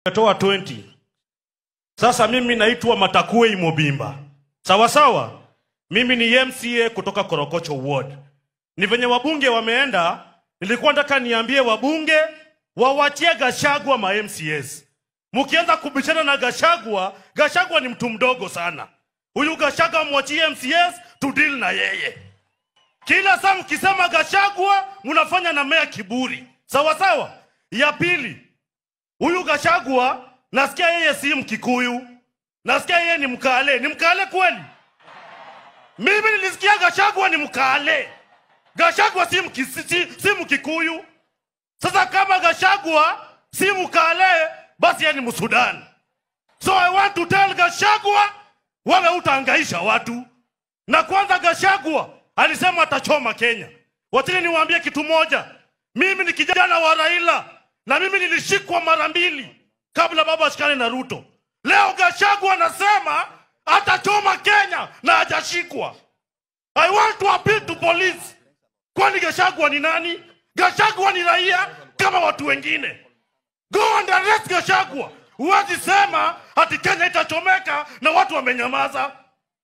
Toa 20. Sasa mimi naitwa Matakue Mobimba. Sawa sawa? Mimi ni MCA kutoka Korokocho Ward. Ni venye wabunge wameenda, nilikuwa nataka niambie wabunge wawachie Gachagua ma MCAs. Mkianza kubishana na Gachagua ni mtu mdogo sana. Huyu Gachagua mwachie MCAs to deal na yeye. Kila saa mkisema Gachagua mnafanya na mea kiburi. Sawa sawa? Ya pili, huyu Gachagua nasikia yeye si Mkikuyu. Nasikia yeye ni Mkale. Ni Mkale kweli? Mimi nilisikia Gachagua ni Mkale. Gachagua si Mkikuyu. Sasa kama Gachagua si Mkale, basi yeye ni Msudan. So I want to tell Gachagua, wewe utahangaisha watu. Na kwanza Gachagua alisema atachoma Kenya. Watini niwaambie kitu moja. Mimi ni kijana wa Raila na mimi nilishikwa mara 2 kabla baba ashikane na Ruto. Leo Gachagua anasema atachoma Kenya na hajashikwa. I want to appeal to police. Kwani Gachagua ni nani? Gachagua ni raia kama watu wengine. Go and arrest Gachagua. Huwezi sema ati Kenya itachomeka na watu wamenyamaza.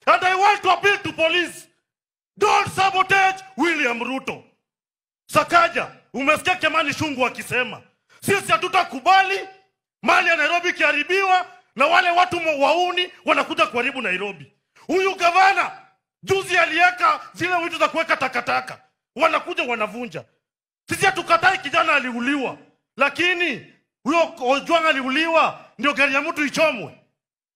And I want to appeal to police. Don't sabotage William Ruto. Sakaja, umesikia Kimani Ichung'wah akisema sisi hatutakubali mali ya Nairobi kiharibiwa na wale watu wauni wanakuja kuharibu Nairobi. Huyu gavana juzi aliweka zile vitu za kuweka takataka. Wanakuja wanavunja. Sisi hatukatai kijana aliuliwa. Lakini huyo Ojwang aliuliwa ndio gari ya mtu ichomwe.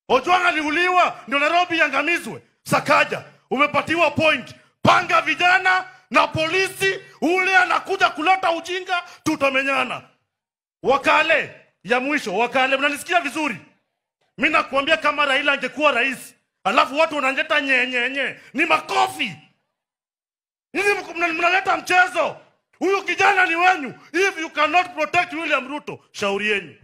Ojwang aliuliwa ndio Nairobi iangamizwe. Sakaja, umepatiwa point. Panga vijana na polisi, ule anakuja kuleta ujinga, tutamenyana. Wakale, ya mwisho, Wakale, mnanisikia vizuri? Mimi nakuambia kama Raila angekuwa rais, alafu watu wanaleta nyenyenye, ni makofi. Hizi mnaleta mchezo. Huyu kijana ni wenyu. If you cannot protect William Ruto, shauri yenu.